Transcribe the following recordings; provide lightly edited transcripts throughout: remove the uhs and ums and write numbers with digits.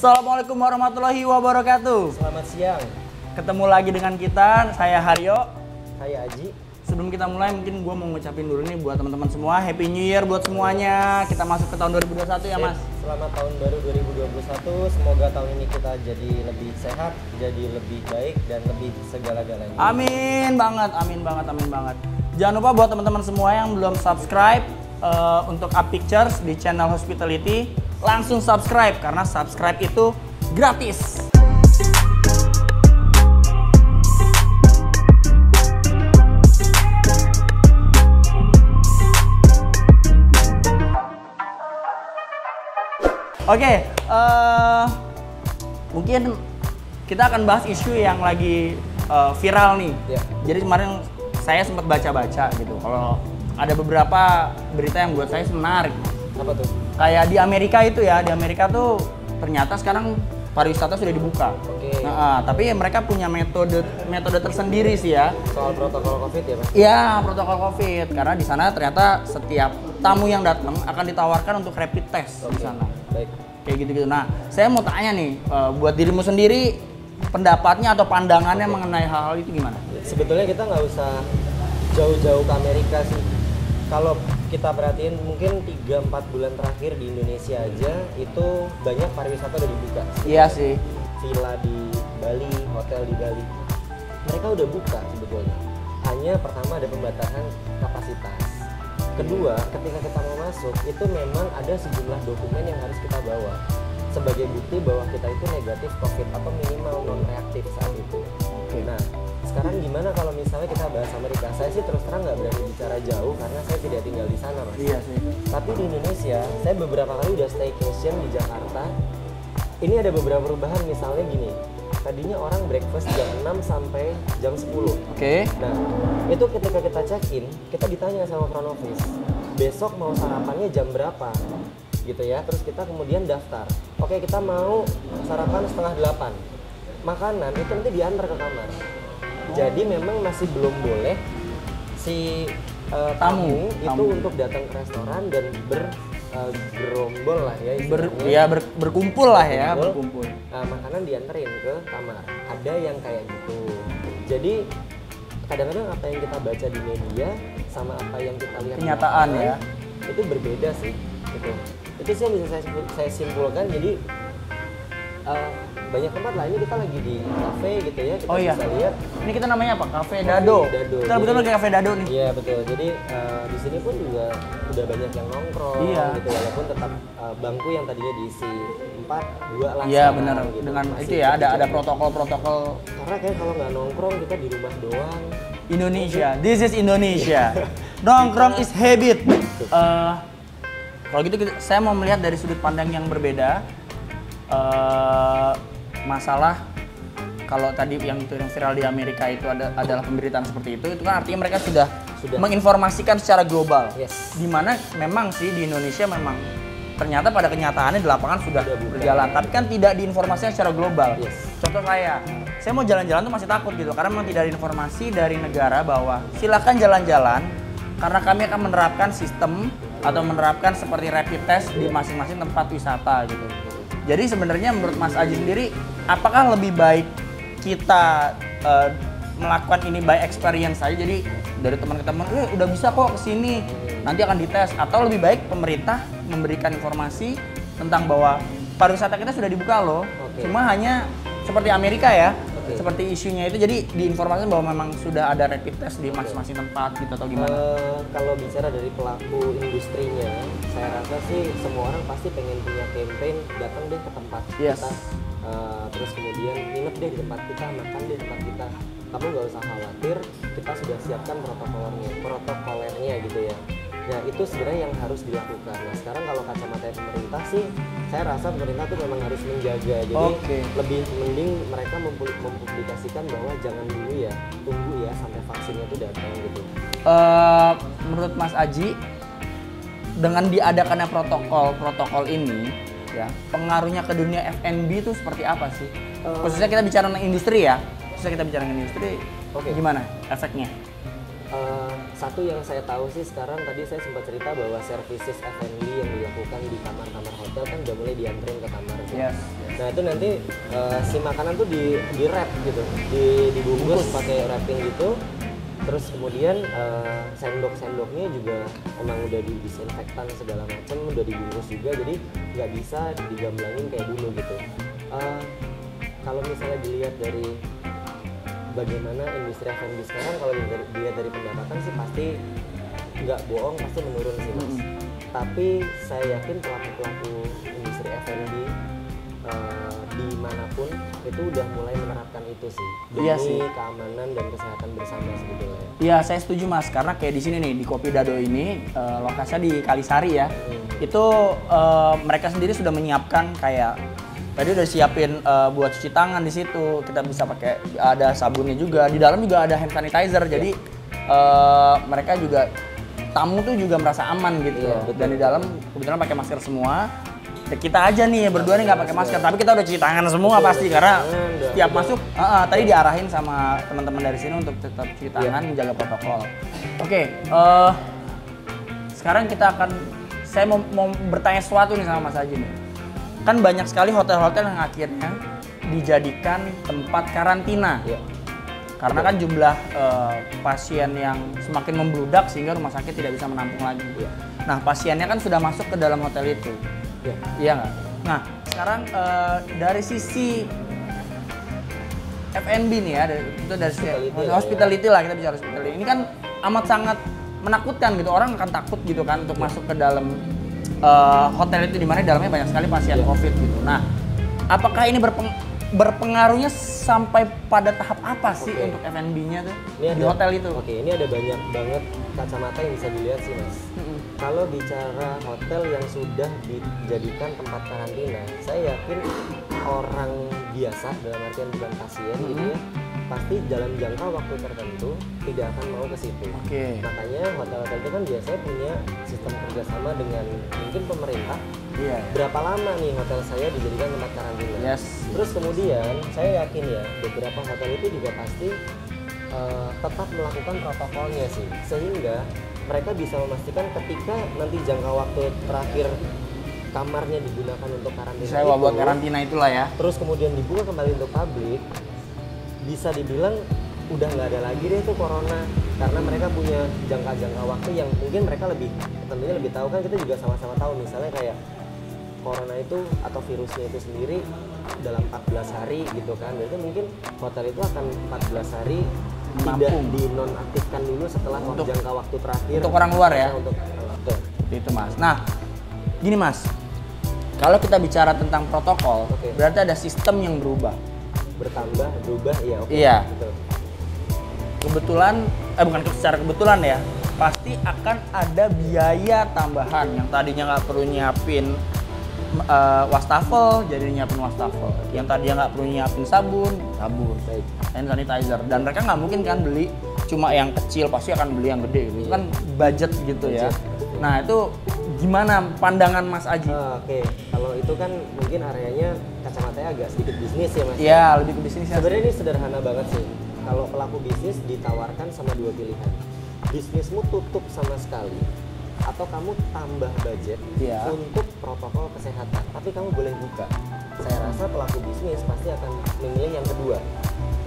Assalamualaikum warahmatullahi wabarakatuh. Selamat siang. Ketemu lagi dengan kita, saya Haryo. Saya Aji. Sebelum kita mulai, mungkin gue mau ngucapin dulu nih buat teman-teman semua, Happy New Year buat semuanya. Kita masuk ke tahun 2021 ya, Mas. Selamat tahun baru 2021. Semoga tahun ini kita jadi lebih sehat, jadi lebih baik, dan lebih segala-galanya. Amin banget, amin banget, amin banget. Jangan lupa buat teman-teman semua yang belum subscribe untuk Up Pictures di channel Hospitality, langsung subscribe karena subscribe itu gratis. Oke, mungkin kita akan bahas isu yang lagi viral nih. Ya. Jadi kemarin saya sempat baca-baca gitu. Kalau ada beberapa berita yang buat saya menarik. Apa tuh? Kayak di Amerika itu ya, di Amerika tuh ternyata sekarang pariwisata sudah dibuka. Oke. Nah, tapi mereka punya metode tersendiri sih ya. Soal protokol COVID ya, Mas? Iya, protokol COVID. Karena di sana ternyata setiap tamu yang datang akan ditawarkan untuk rapid test di sana. Baik. Kayak gitu-gitu. Nah, saya mau tanya nih, buat dirimu sendiri, pendapatnya atau pandangannya mengenai hal-hal itu gimana? Sebetulnya kita nggak usah jauh-jauh ke Amerika sih. Kalau kita perhatiin mungkin 3-4 bulan terakhir di Indonesia aja itu banyak pariwisata udah dibuka. Iya sih. Villa di Bali, hotel di Bali, mereka udah buka sebetulnya. Hanya pertama ada pembatasan kapasitas. Kedua, ketika kita mau masuk itu memang ada sejumlah dokumen yang harus kita bawa sebagai bukti bahwa kita itu negatif COVID atau minimal non reaktif saat itu. Oke. Nah, sekarang gimana kalau misalnya kita bahas Amerika? Saya sih terus terang nggak berani bicara jauh karena saya tidak tinggal di sana, Mas. Iya sih. Tapi di Indonesia, saya beberapa kali udah staycation di Jakarta. Ini ada beberapa perubahan, misalnya gini. Tadinya orang breakfast jam 6 sampai jam 10. Oke. Nah, itu ketika kita check-in, kita ditanya sama front office, besok mau sarapannya jam berapa? Gitu ya, terus kita kemudian daftar. Oke, kita mau sarapan setengah 8. Makanan itu nanti diantar ke kamar. Jadi memang masih belum boleh si tamu itu untuk datang ke restoran dan bergerombol lah ya istilahnya. Berkumpul lah ya, berkumpul. Makanan dianterin ke kamar. Ada yang kayak gitu. Jadi kadang-kadang apa yang kita baca di media sama apa yang kita lihat Kenyataan di ya. itu berbeda sih. Itu sih yang bisa saya simpulkan. Jadi banyak tempat lah, ini kita lagi di cafe gitu ya, kita bisa lihat. Ini kita namanya apa? Cafe Dado. Kita betul lagi Cafe Dado nih. Iya betul. Jadi di sini pun juga udah banyak yang nongkrong gitu, walaupun tetap bangku yang tadinya diisi 4, 2 lah. Iya benar. Gitu. Dengan Masih itu ya ada protokol-protokol. Karena kayak kalau nggak nongkrong kita di rumah doang. Indonesia, this is Indonesia. Nongkrong is habit. Kalau gitu saya mau melihat dari sudut pandang yang berbeda. Masalah kalau tadi yang viral di Amerika itu adalah pemberitaan seperti itu kan artinya mereka sudah menginformasikan secara global. Yes. Dimana memang sih di Indonesia memang ternyata pada kenyataannya di lapangan sudah berjalan, tapi kan tidak diinformasikan secara global. Yes. Contoh saya mau jalan-jalan tuh masih takut gitu karena memang tidak ada informasi dari negara bahwa silakan jalan-jalan karena kami akan menerapkan sistem atau menerapkan seperti rapid test di masing-masing tempat wisata gitu. Jadi sebenarnya menurut Mas Aji sendiri, apakah lebih baik kita melakukan ini by experience saja? Jadi dari teman ke teman, udah bisa kok kesini, nanti akan dites. Atau lebih baik pemerintah memberikan informasi tentang bahwa pariwisata kita sudah dibuka loh. Cuma hanya seperti Amerika ya, seperti isunya itu. Jadi diinformasikan bahwa memang sudah ada rapid test di masing-masing tempat gitu atau gimana? Kalau bicara dari pelaku industrinya, saya rasa sih semua orang pasti pengen punya campaign, datang deh ke tempat kita, terus kemudian nginep deh di tempat kita, makan deh di tempat kita. Kamu nggak usah khawatir, kita sudah siapkan protokolernya gitu ya. Nah itu sebenarnya yang harus dilakukan. Nah sekarang kalau kacamata pemerintah sih, saya rasa pemerintah tuh memang harus menjaga. Jadi lebih mending mereka mempublikasikan bahwa jangan dulu ya, tunggu ya sampai vaksinnya tuh datang gitu. Menurut Mas Aji, dengan diadakannya protokol ini, ya pengaruhnya ke dunia F&B itu seperti apa sih? Khususnya kita bicara tentang industri ya, gimana efeknya? Satu yang saya tahu sih sekarang, tadi saya sempat cerita bahwa services F&B yang dilakukan di kamar-kamar hotel kan udah mulai dianterin ke kamar. Yes. Nah itu nanti si makanan tuh di wrap gitu, dibungkus pakai wrapping gitu. Terus kemudian sendok-sendoknya juga emang udah didisinfektan segala macam, udah dibungkus juga, jadi nggak bisa digamblangin kayak dulu gitu. Kalau misalnya dilihat dari bagaimana industri F&B sekarang, kalau dilihat dari pendapatan sih pasti nggak bohong, pasti menurun sih mas. Tapi saya yakin pelaku-pelaku industri F&B dimanapun itu udah mulai menerapkan itu sih demi keamanan dan kesehatan bersama sebetulnya. Iya, saya setuju mas, karena kayak di sini nih di Kopi Dado ini lokasinya di Kalisari ya. Itu mereka sendiri sudah menyiapkan kayak tadi udah siapin buat cuci tangan di situ. Kita bisa pakai, ada sabunnya juga. Di dalam juga ada hand sanitizer. Jadi mereka juga, tamu tuh juga merasa aman gitu. Dan di dalam kebetulan pakai masker semua. Kita aja nih berdua nih nggak pakai masker, tapi kita udah cuci tangan semua pasti karena setiap masuk tadi diarahin sama teman-teman dari sini untuk tetap cuci tangan, menjaga protokol. Oke, sekarang saya mau bertanya sesuatu nih sama Mas Aji nih. Kan banyak sekali hotel-hotel yang akhirnya dijadikan tempat karantina. Karena kan jumlah pasien yang semakin membludak sehingga rumah sakit tidak bisa menampung lagi. Nah, pasiennya kan sudah masuk ke dalam hotel itu. Iya nggak? Nah, sekarang dari sisi F&B nih ya, itu dari sisi hospitality lah, kita bicara hospitality. Ini kan amat sangat menakutkan gitu, orang akan takut gitu kan untuk masuk ke dalam hotel itu, di mana di dalamnya banyak sekali pasien COVID gitu. Nah, apakah ini berpengaruhnya sampai pada tahap apa sih untuk F&B-nya tuh di hotel itu? Oke, ini ada banyak banget kacamata yang bisa dilihat sih mas. Kalau bicara hotel yang sudah dijadikan tempat karantina, saya yakin orang biasa, dalam artian bukan pasien gitu ya, pasti dalam jangka waktu tertentu tidak akan mau ke situ. Makanya hotel-hotel itu kan biasanya punya sistem kerjasama dengan mungkin pemerintah. Berapa lama nih hotel saya dijadikan tempat karantina? Terus kemudian saya yakin ya beberapa hotel itu juga pasti tetap melakukan protokolnya sih, sehingga mereka bisa memastikan ketika nanti jangka waktu terakhir kamarnya digunakan untuk karantina saya buat karantina itulah ya. Terus kemudian dibuka kembali untuk publik, bisa dibilang udah nggak ada lagi deh tuh corona, karena mereka punya jangka waktu yang mungkin mereka tentunya lebih tahu. Kan kita juga sama-sama tahu misalnya kayak corona itu atau virusnya itu sendiri dalam 14 hari gitu kan, berarti mungkin hotel itu akan 14 hari tidak dinonaktifkan dulu setelah jangka waktu terakhir untuk orang luar ya. Itu mas. Nah gini mas, kalau kita bicara tentang protokol, berarti ada sistem yang berubah, berubah ya. Iya. Betul. Kebetulan, bukan secara kebetulan ya, pasti akan ada biaya tambahan yang tadinya nggak perlu nyiapin wastafel, jadi nyiapin wastafel. Yang tadinya nggak perlu nyiapin sabun, hand sanitizer. Dan mereka nggak mungkin kan beli cuma yang kecil, pasti akan beli yang gede gitu. Itu kan budget gitu ya. Nah itu gimana pandangan Mas Aji? Kalau itu kan mungkin areanya kacamatanya agak sedikit bisnis ya mas. Iya, lebih ke bisnis. Sebenarnya ini sederhana banget sih. Kalau pelaku bisnis ditawarkan sama dua pilihan, bisnismu tutup sama sekali, atau kamu tambah budget untuk protokol kesehatan, tapi kamu boleh buka. Saya rasa pelaku bisnis pasti akan memilih yang kedua.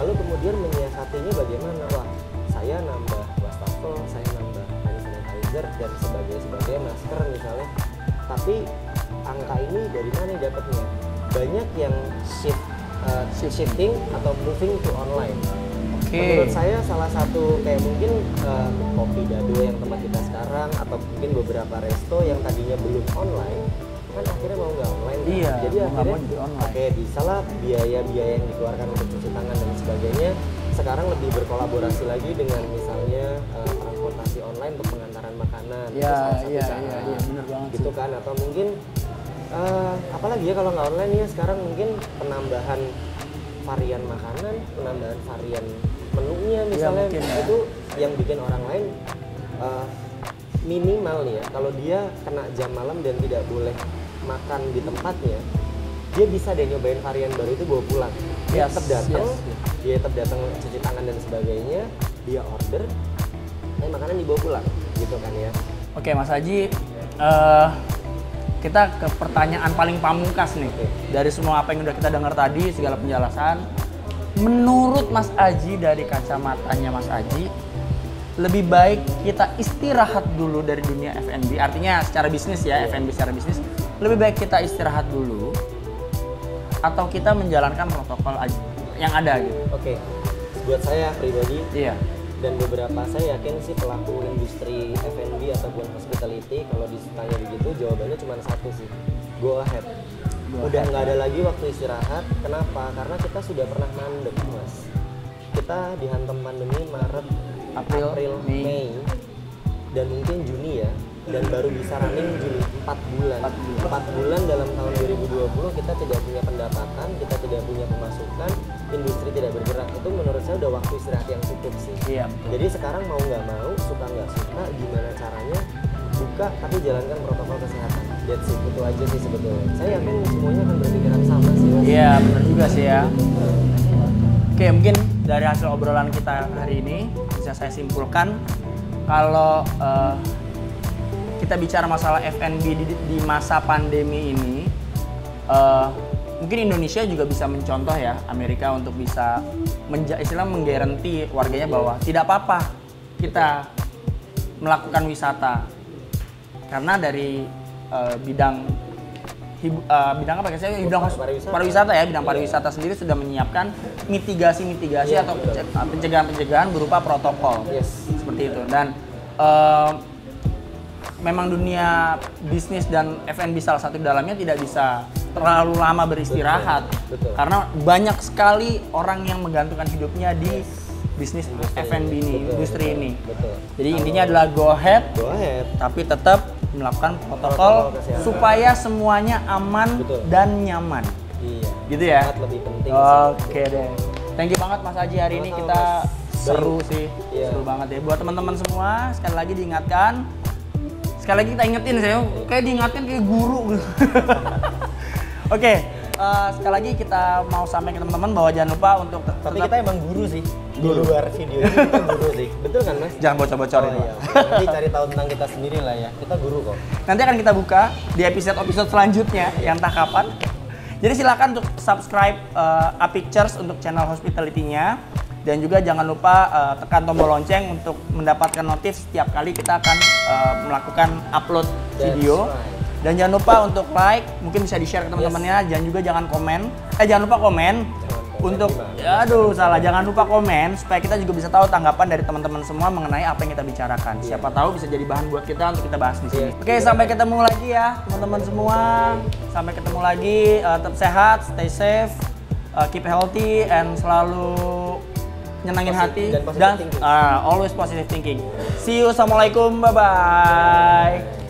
Lalu kemudian menyiasatinya bagaimana? Wah, saya nambah wastafel, saya nambah hand sanitizer dan sebagainya, masker misalnya. Tapi angka ini dari mana dapatnya? Banyak yang shifting atau moving to online. Menurut saya salah satu kayak mungkin Kopi Dado yang tempat kita sekarang, atau mungkin beberapa resto yang tadinya belum online kan akhirnya mau nggak online kan? Jadi akhirnya bisa lah biaya yang dikeluarkan untuk cuci tangan dan sebagainya sekarang lebih berkolaborasi lagi dengan misalnya transportasi online untuk pengantaran makanan. Bener banget gitu kan, atau mungkin apalagi ya kalau nggak online ya sekarang mungkin penambahan varian makanan, penambahan varian menunya misalnya, itu yang bikin orang lain minimal nih ya, kalau dia kena jam malam dan tidak boleh makan di tempatnya, dia bisa deh nyobain varian baru itu bawa pulang. Dia tetap datang, dia tetap datang cuci tangan dan sebagainya, dia order, makanan dibawa pulang gitu kan ya. Oke Mas Aji, kita ke pertanyaan paling pamungkas nih. Dari semua apa yang udah kita dengar tadi, segala penjelasan, menurut Mas Aji, dari kacamatanya Mas Aji, lebih baik kita istirahat dulu dari dunia F&B, artinya secara bisnis ya, F&B secara bisnis, lebih baik kita istirahat dulu atau kita menjalankan protokol yang ada gitu. Oke, buat saya pribadi, iya, dan beberapa saya yakin sih pelaku industri F&B ataupun hospitality, kalau ditanya begitu jawabannya cuma satu sih, go ahead. Udah nggak ada lagi waktu istirahat. Kenapa? Karena kita sudah pernah mandek Mas. Kita dihantam pandemi Maret, April, Mei, dan mungkin Juni ya, dan baru bisa running Juli, 4 bulan. 4 bulan dalam tahun 2020 kita tidak punya pendapatan, kita tidak punya pemasukan, industri tidak bergerak. Itu menurut saya udah waktu istirahat yang cukup sih. Iya. Jadi sekarang mau nggak mau, suka nggak suka, gimana caranya buka tapi jalankan protokol kesehatan. That's it, itu aja sih sebetulnya. Saya yakin semuanya akan berpikiran sama sih Mas. Iya, benar juga sih ya. Oke, mungkin dari hasil obrolan kita hari ini bisa saya simpulkan kalau kita bicara masalah F&B di masa pandemi ini, mungkin Indonesia juga bisa mencontoh ya Amerika untuk bisa istilah menggaranti warganya bahwa tidak apa-apa kita melakukan wisata, karena dari bidang apa sih? Bidang pariwisata ya, bidang pariwisata sendiri sudah menyiapkan mitigasi atau pencegahan berupa protokol. Seperti itu. Dan memang dunia bisnis dan F&B salah satu di dalamnya tidak bisa terlalu lama beristirahat. Betul. Karena banyak sekali orang yang menggantungkan hidupnya di bisnis F&B ini, industri ini. Betul. Jadi intinya adalah go ahead, tapi tetap melakukan protokol supaya semuanya aman. Betul. Dan nyaman. Iya. Gitu ya. Lebih penting. Oke deh. Thank you banget Mas Aji, hari ini kita seru sih. Seru banget ya. Buat teman-teman semua, sekali lagi diingatkan. Sekali lagi kita ingetin, saya kayak diingatin kayak guru. Oke. Sekali lagi kita mau sampaikan ke teman-teman bahwa jangan lupa untuk tapi kita emang guru sih di luar video ini, kita guru sih, betul kan Mas? Jangan bocor-bocorin. Iya. Nanti cari tahu tentang kita sendiri lah ya, kita guru kok. Nanti akan kita buka di episode selanjutnya yang entah kapan. Jadi silakan untuk subscribe Apictures untuk channel hospitality-nya, dan juga jangan lupa tekan tombol lonceng untuk mendapatkan notif setiap kali kita akan melakukan upload video. Dan jangan lupa untuk like, mungkin bisa di-share ke teman-temannya, dan juga jangan lupa komen. Jangan lupa komen supaya kita juga bisa tahu tanggapan dari teman-teman semua mengenai apa yang kita bicarakan. Siapa tahu bisa jadi bahan buat kita untuk kita bahas di sini. Oke, sampai ketemu lagi ya teman-teman semua. Sampai ketemu lagi, tetap sehat, stay safe, keep healthy, and selalu nyenangin hati dan always positive thinking. See you, assalamualaikum, bye bye.